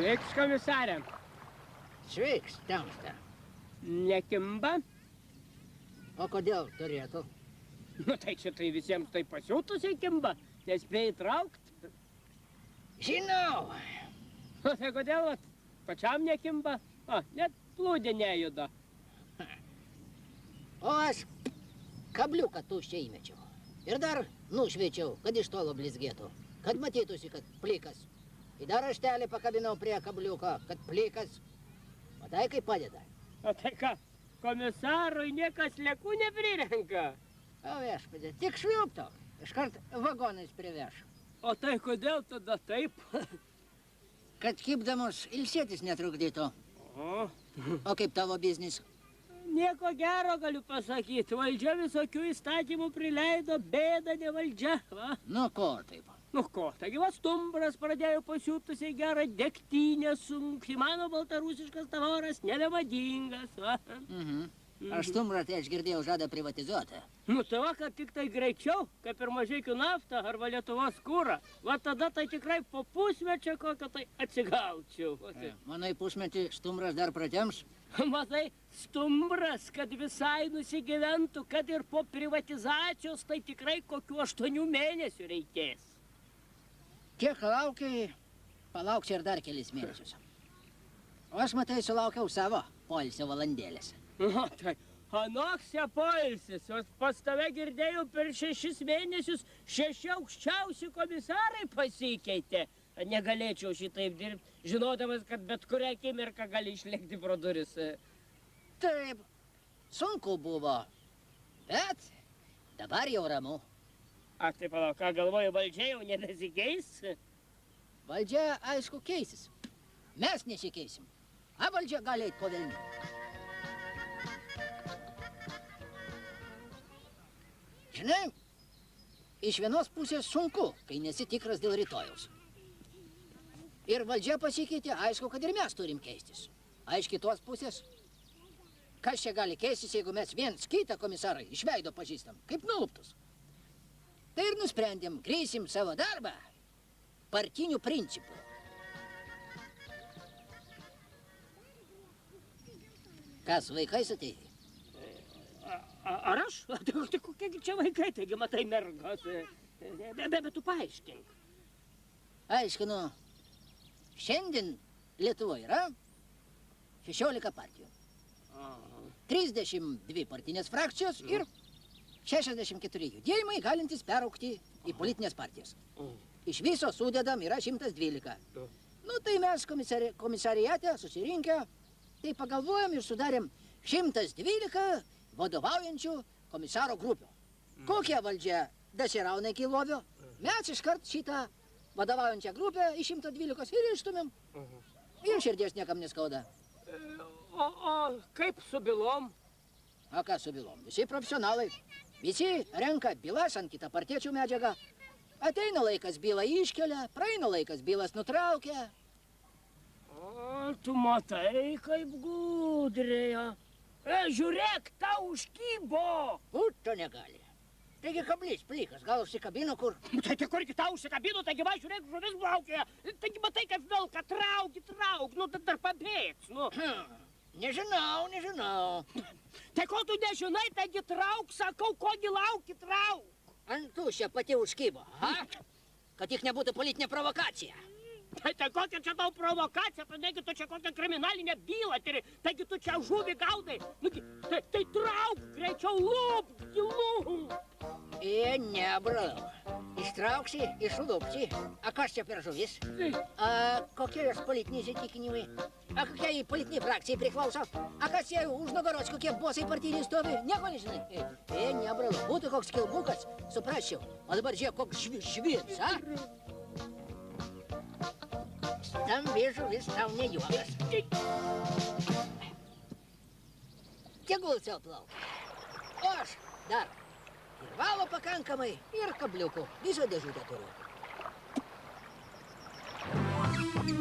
Sveiks, komisarė. Sveiks, tamsta. Nekimba? O kodėl turėtų? Nu, tai čia tai visiems tai pasiūtusiai kimba. Nespėjai traukt. Žinau. O tai kodėl vat, pačiam nekimba? O, net plūdė nejuda. O aš kabliuką tuščią įmečiau. Ir dar nušviečiau, kad iš tolo blizgėtų. Kad matytųsi, kad plikas. Ir dar raštelį pakabinau prie kabliuko, kad plikas. O tai kaip padeda. O tai ką, komisarui niekas lekų neprirenka. O viešpadė, tik švilpto. Iškart vagonais priveš. O tai kodėl tada taip? Kad kibdamos ilsėtis netrukdytų. O, O kaip tavo biznis? nieko gero galiu pasakyti. Valdžia visokių įstatymų prileido, bėda ne valdžia. Va. Nu ko taip? Nu ko, taigi va stumbras pradėjo pasiūtusiai gerą degtinę sunkti. Mano baltarusiškas tavoras nebemadingas. Va. Aš stumbrą tai aš girdėjau žada privatizuoti. Nu tai va, kad tik tai greičiau, kaip ir Mažeikių naftą arba Lietuvos kūrą. Va tada tai tikrai po pusmečio kokio tai atsigaučiau. Va, tai. Manai pusmetį stumbras dar pratems? Matai, stumbras, kad visai nusigyventų, kad ir po privatizacijos, tai tikrai kokių 8 mėnesių reikės. Kiek laukiai, palauksi ir dar kelis mėnesius. O aš matai sulaukiau savo poilsio valandėlės. Na, tai anoksė poilsis, o pas tave girdėjau per 6 mėnesius 6 aukščiausi komisarai pasikeitė. Negalėčiau šitaip dirbti, žinodamas, kad bet kurią akimirką gali išlėkti pro duris. Taip, sunku buvo, bet dabar jau ramu. Ak, tai palauk, ką galvoju, valdžia jau nebesikeis? Valdžia, aišku, keisis. Mes nesikeisim. A valdžia gali eit po velnių. Žinai, iš vienos pusės sunku, kai nesi tikras dėl rytojaus. Ir valdžia pasikeitė, aišku, kad ir mes turim keistis. A iš kitos pusės, kas čia gali keistis, jeigu mes viens kitą komisarai iš veido pažįstam, kaip nuluptus. Tai ir nusprendėm, greisim savo darbą partinių principų. Kas, vaikai suteikė? Ar aš? Tai kokie čia vaikai, taigi matai mergos. Bet tu paaiškink. Aiškinu, šiandien Lietuvoje yra 16 partijų. 32 partinės frakcijos ir 64 judėjimai galintys peraugti į politinės partijas. Iš viso sudedam yra 112. Nu, tai mes komisariate susirinkę, tai pagalvojom ir sudarėm 112 vadovaujančių komisaro grupių. Kokia valdžia dasirauna iki lovio, mes iškart šitą vadovaujančią grupę iš 112 ir išstumėm. Ir širdies niekam neskauda. O kaip su bylom? O ką su bylom? Visi profesionalai. Visi renka bylas ant kitą partiečių medžiagą. Ateina laikas bylą iškelia, praeina laikas bylas nutraukia. O, tu matai, kaip gudrėjo. Žiūrėk, tau užkybo. Būto negali. Taigi kablys plikas, gal užsikabino kur? Tai kurgi tau užsikabino, taigi va, žiūrėk, žuvis plaukė. Taigi matai, kaip vilka, trauk, nu, dar pabėgs, nu. Nežinau. Tai ko tu nežinai, taigi trauk, sakau, kogi lauki, trauk. Antušė pati užkybo, ha? Kad tik nebūtų politinė provokacija. Tai kokia čia tau provokacija, negi tu čia kokią kriminalinę bylą turi, taigi tu čia žuvį gaudai. Tai trauk, greičiau lūp. Nebrolau. Ištrauksi, išlūpsi. A kas čia per žuvis? A kokie jos politiniai įsitikinimai? A kokiai politiniai frakcijai priklauso? A kas jie už nugaros, kokie bosai partiniai stovi? Nieko nežinai. Nebrolau. Būtų koks kilbukas, suprasčiau. O dabar žiūrėk, koks žvirs, a? Stambi žuvis tau ne juokas. Tegul sau plaukia. O aš dar ir valo pakankamai, ir kabliukų. Visą dėžutę turiu.